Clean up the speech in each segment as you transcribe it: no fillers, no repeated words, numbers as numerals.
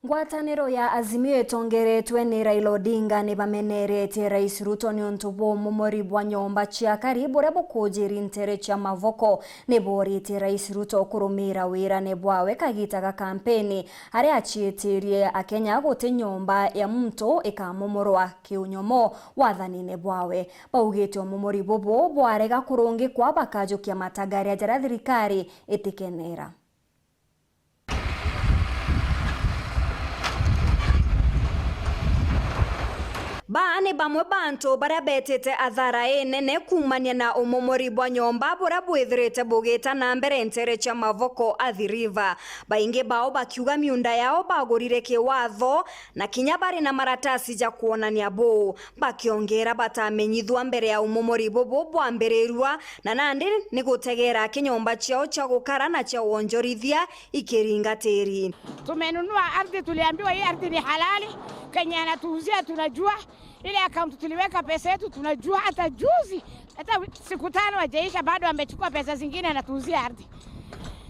Ngwataniro ya Azimio etongeretwe ni Raila Odinga ni bamenerete Rais Ruto ni ontubo UMOMORI bwa NYOMBA chia AKARI bore bukujiri NTEERE chia MAVOKO niborite Rais Ruto kurumira wira ne bwawe kagitaga kampeni are achietirie Akenya gote NYOMBA ya mto ikamomorwa kiunyomo wathani ne bwawe baugete UMOMORI bobo bwarega kurungi kwa bakajo kia matagari ajara thirikari itikenera. Baane bamwe bantu bara betete athara nene kumania na UMOMORI bwa NYOMBA bora bwithirite bugita na mbere NTEERE chia MAVOKO Athi River baingi bao bakiuga miunda yao bagurire kiwatho na kinya bari na maratasi ja kuonania bo bakiongera batamenyithwa mbere ya UMOMORI bobo bwambirerwa na nandi ni gutegera kinyomba chiao cha gukara na cha wonjorithia ikiringa tiri. Tumenunua ardhi, tuliambiwa hii ardhi ni halali, Kenya anatuuzia tunajua. Ile account tuliweka pesa yetu tunajua, hata juzi hata siku 5 hajaisha bado amechukua pesa zingine anatuuzia ardhi.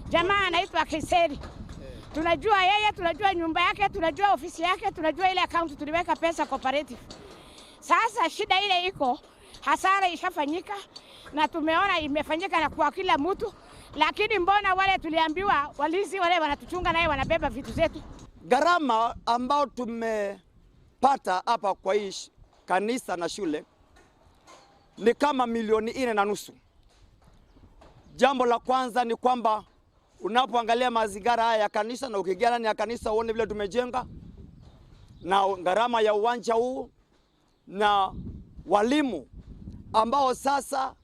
Jamaa anaitwa Kiseri. Tunajua yeye, tunajua nyumba yake, tunajua ofisi yake, tunajua ile account tuliweka pesa cooperative. Sasa shida ile iko, hasara ishafanyika na tumeona imefanyika na kwa kila mtu, lakini mbona wale tuliambiwa walizi wale wanatuchunga naye wanabeba vitu zetu? Gharama ambao tumepata hapa kwa hii kanisa na shule ni kama milioni 4.5. Jambo la kwanza ni kwamba unapoangalia mazingira haya ya kanisa na ukigana ni ya kanisa uone vile tumejenga na gharama ya uwanja huu na walimu ambao sasa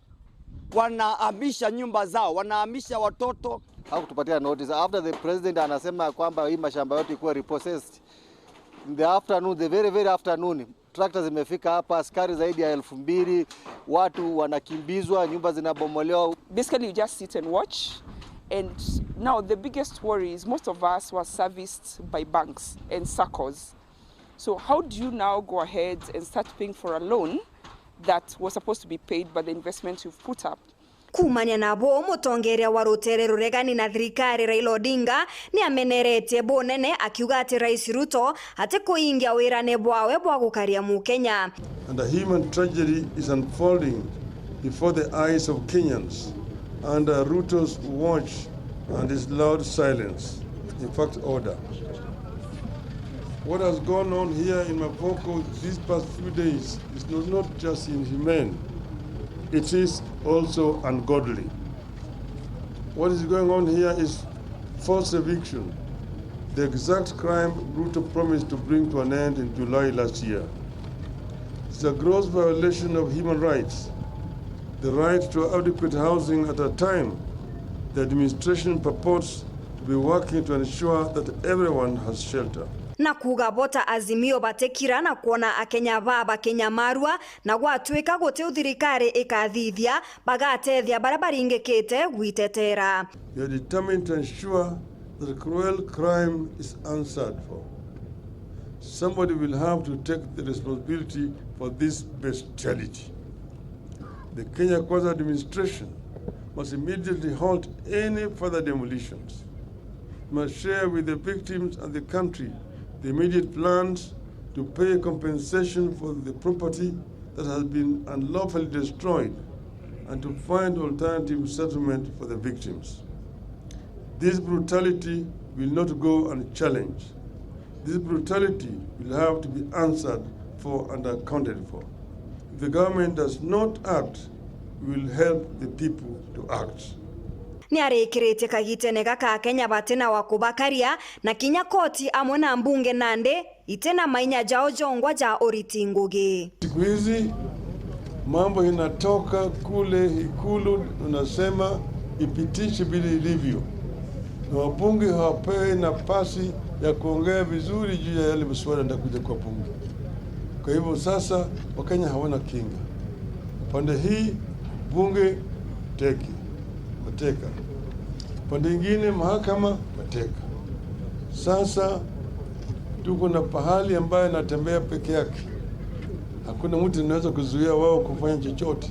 wanahamisha nyumba zao, wanahamisha watoto. Hakutupatia notice after the president anasema kwamba hii mashamba yote ikuwa repossessed. In the afternoon, the very afternoon, tractors zimefika hapa, askari zaidi ya 2,000, watu wanakimbizwa, nyumba zinabomolewa. Basically you just sit and watch, and now the biggest worry is most of us were serviced by banks and SACCOs. So how do you now go ahead and start paying for a loan that was supposed to be paid by the investment you've put up? Kumania nabo mutongeria wa rutere ruregani na thirikari Raila Odinga ni amenerete bonene akiuga ati Rais Ruto ate kuingia wirane bwawe bwa gukaria mu Kenya. And a human tragedy is unfolding before the eyes of Kenyans under Ruto's watch and his loud silence, in fact order. What has gone on here in MAVOKO these past few days is not just inhumane, it is also ungodly. What is going on here is forced eviction, the exact crime Ruto promised to bring to an end in July last year. It's a gross violation of human rights, the right to adequate housing at a time the administration purports to be working to ensure that everyone has shelter. Na kuga bota Azimio batekira na kuona Akenya baba Kenya marua na gwatwika gote thirikari ikathithia bagatethia barabaringekete gwitetera. We are determined to ensure that cruel crime is answered for. Somebody will have to take the responsibility for this bestiality. The Kenya Kwanza administration must immediately halt any further demolitions. It must share with the victims and the country the immediate plans to pay compensation for the property that has been unlawfully destroyed and to find alternative settlement for the victims. This brutality will not go unchallenged. This brutality will have to be answered for and accounted for. If the government does not act, we will help the people to act. Ni arekirete kagitene gaka Kenya batena wakubakaria na kinya koti amona mbunge nande itena mainya jao jongwa ja oriti Ngugi. Siku hizi mambo inatoka kule Ikulu unasema ipitishe bila ilivyo. Na wabunge hawapewi nafasi ya kuongea vizuri juu ya yale masuala ndakuja kwa bunge. Kwa hivyo sasa Wakenya hawana kinga. Pande hii bunge mateka. Pande ingine mahakama mateka. Sasa tuko na pahali ambaye natembea peke yake. Hakuna mtu anaweza kuzuia wao kufanya chochote.